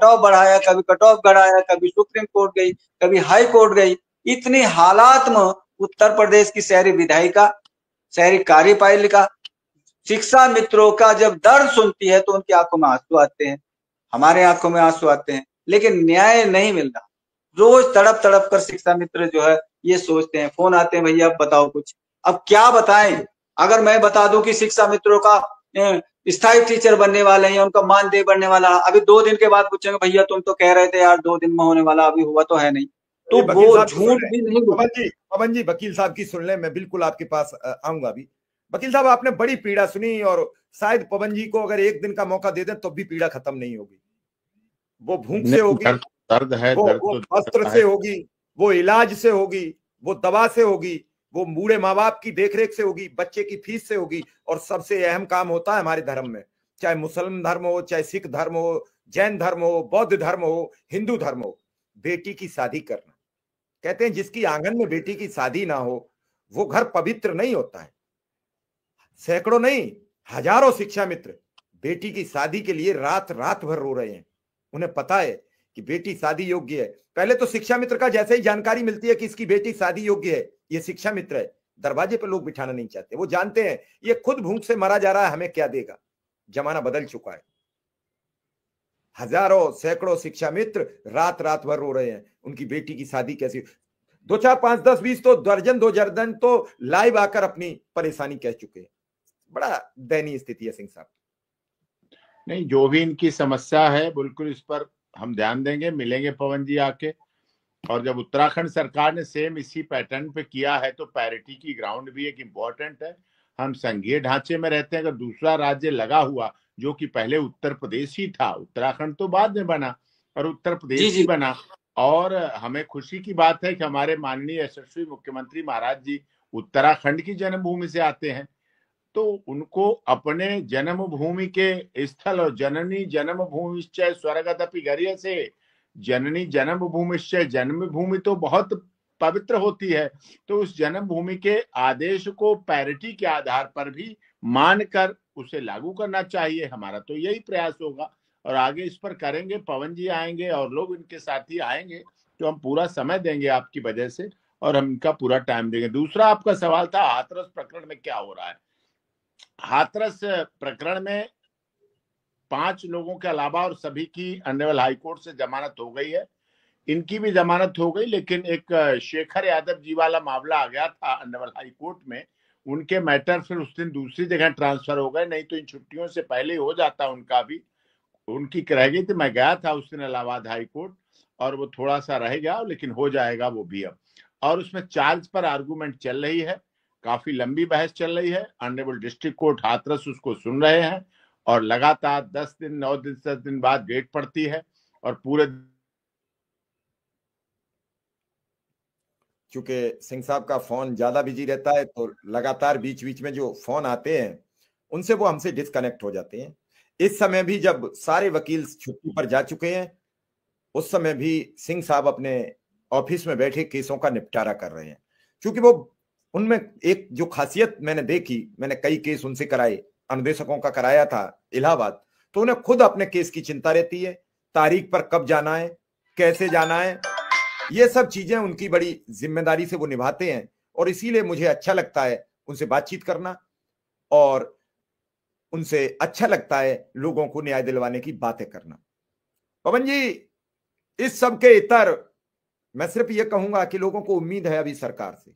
Cut off बढ़ाया, कभी cut off बढ़ाया, कभी सुप्रीम कोर्ट गई, कभी हाई कोर्ट गई। इतनी हालात में उत्तर प्रदेश की शहरी विधायिका, शहरी कार्यपालिका शिक्षा मित्रों का जब दर्द सुनती है तो उनकी आंखों में आंसू आते हैं, हमारे आंखों में आंसू आते हैं, लेकिन न्याय नहीं मिल रहा। रोज तड़प तड़प कर शिक्षा मित्र जो है ये सोचते हैं, फोन आते हैं, भैया अब बताओ कुछ। अब क्या बताएं? अगर मैं बता दूं कि शिक्षा मित्रों का स्थायी टीचर बनने वाले हैं, उनका मानदेय बढ़ने वाला है, अभी 2 दिन के बाद पूछेंगे भैया तुम तो कह रहे थे यार 2 दिन में होने वाला, अभी हुआ तो है नहीं। तो वकील वो साहब झूठ भी नहीं बोलते। पवन जी वकील साहब की सुन ले, मैं बिल्कुल आपके पास आऊंगा अभी। वकील साहब आपने बड़ी पीड़ा सुनी, और शायद पवन जी को अगर एक दिन का मौका दे दें तो भी पीड़ा खत्म नहीं होगी। वो भूख से होगी, दर्द है, वो वस्त्र से होगी, वो इलाज से होगी, वो दवा से होगी, वो बूढ़े माँ बाप की देखरेख से होगी, बच्चे की फीस से होगी, और सबसे अहम काम होता है हमारे धर्म में, चाहे मुसलमान धर्म हो, चाहे सिख धर्म हो, जैन धर्म हो, बौद्ध धर्म हो, हिंदू धर्म हो, बेटी की शादी करना। कहते हैं जिसकी आंगन में बेटी की शादी ना हो वो घर पवित्र नहीं होता है। सैकड़ों नहीं, हजारों शिक्षा मित्र बेटी की शादी के लिए रात रात भर रो रहे हैं। उन्हें पता है कि बेटी शादी योग्य है। पहले तो शिक्षा मित्र का जैसे ही जानकारी मिलती है कि इसकी बेटी शादी योग्य है, ये शिक्षा मित्र है, दरवाजे पर लोग बिठाना नहीं चाहते। वो जानते हैं ये खुद भूख से मरा जा रहा है, हमें क्या देगा। जमाना बदल चुका है। हजारों सैकड़ों शिक्षा मित्र रात रात भर रो रहे हैं उनकी बेटी की शादी कैसी। 2 4 5 10 20 तो दर्जन 2 दर्जन तो लाइव आकर अपनी परेशानी कह चुके हैं। बड़ा दयनीय स्थिति है सिंह साहब। नहीं, जो भी इनकी समस्या है बिल्कुल इस पर हम ध्यान देंगे, मिलेंगे पवन जी आके। और जब उत्तराखंड सरकार ने सेम इसी पैटर्न पे किया है तो पैरिटी की ग्राउंड भी एक इम्पोर्टेंट है। हम संघीय ढांचे में रहते हैं, अगर दूसरा राज्य लगा हुआ जो कि पहले उत्तर प्रदेश ही था, उत्तराखंड तो बाद में बना और उत्तर प्रदेश ही बना। और हमें खुशी की बात है कि हमारे माननीय यशस्वी मुख्यमंत्री महाराज जी उत्तराखंड की जन्मभूमि से आते हैं, तो उनको अपने जन्मभूमि के स्थल और जननी जन्मभूमिश्च स्वर्गदपि गरीयसे, जननी जन्मभूमिश्च, जन्मभूमि तो बहुत पवित्र होती है, तो उस जन्मभूमि के आदेश को पैरिटी के आधार पर भी मानकर उसे लागू करना चाहिए। हमारा तो यही प्रयास होगा और आगे इस पर करेंगे। पवन जी आएंगे और लोग इनके साथी आएंगे तो हम पूरा समय देंगे आपकी वजह से और हम इनका पूरा टाइम देंगे। दूसरा आपका सवाल था हाथरस प्रकरण में क्या हो रहा है। हाथरस प्रकरण में 5 लोगों के अलावा और सभी की ऑनरेबल हाईकोर्ट से जमानत हो गई है। इनकी भी जमानत हो गई, लेकिन एक शेखर यादव जी वाला मामला आ गया था ऑनरेबल हाईकोर्ट में। उनके मैटर फिर उस दिन दूसरी जगह ट्रांसफर हो गए, नहीं तो इन छुट्टियों से पहले हो जाता उनका भी। उनकी रह गई थी, मैं गया था उस दिन इलाहाबाद हाईकोर्ट और वो थोड़ा सा रह गया, लेकिन हो जाएगा वो भी अब। और उसमें चार्ज पर आर्गूमेंट चल रही है, काफी लंबी बहस चल रही है। ऑनरेबल डिस्ट्रिक्ट कोर्ट हाथरस उसको सुन रहे हैं और लगातार 10 दिन 9 दिन 10 दिन बाद डेट पड़ती है और पूरे। चूंकि सिंह साहब का फोन ज्यादा बिजी रहता है तो लगातार बीच बीच में जो फोन आते हैं उनसे वो हमसे डिस्कनेक्ट हो जाते हैं। इस समय भी जब सारे वकील छुट्टी पर जा चुके हैं, उस समय भी सिंह साहब अपने ऑफिस में बैठे केसों का निपटारा कर रहे हैं। क्योंकि वो उनमें एक जो खासियत मैंने देखी, मैंने कई केस उनसे कराए, अनुदेशकों का कराया था इलाहाबाद, तो उन्हें खुद अपने केस की चिंता रहती है, तारीख पर कब जाना है, कैसे जाना है, ये सब चीजें उनकी बड़ी जिम्मेदारी से वो निभाते हैं। और इसीलिए मुझे अच्छा लगता है उनसे बातचीत करना और उनसे अच्छा लगता है लोगों को न्याय दिलवाने की बातें करना। पवन जी, इस सब के इतर मैं सिर्फ ये कहूंगा कि लोगों को उम्मीद है अभी सरकार से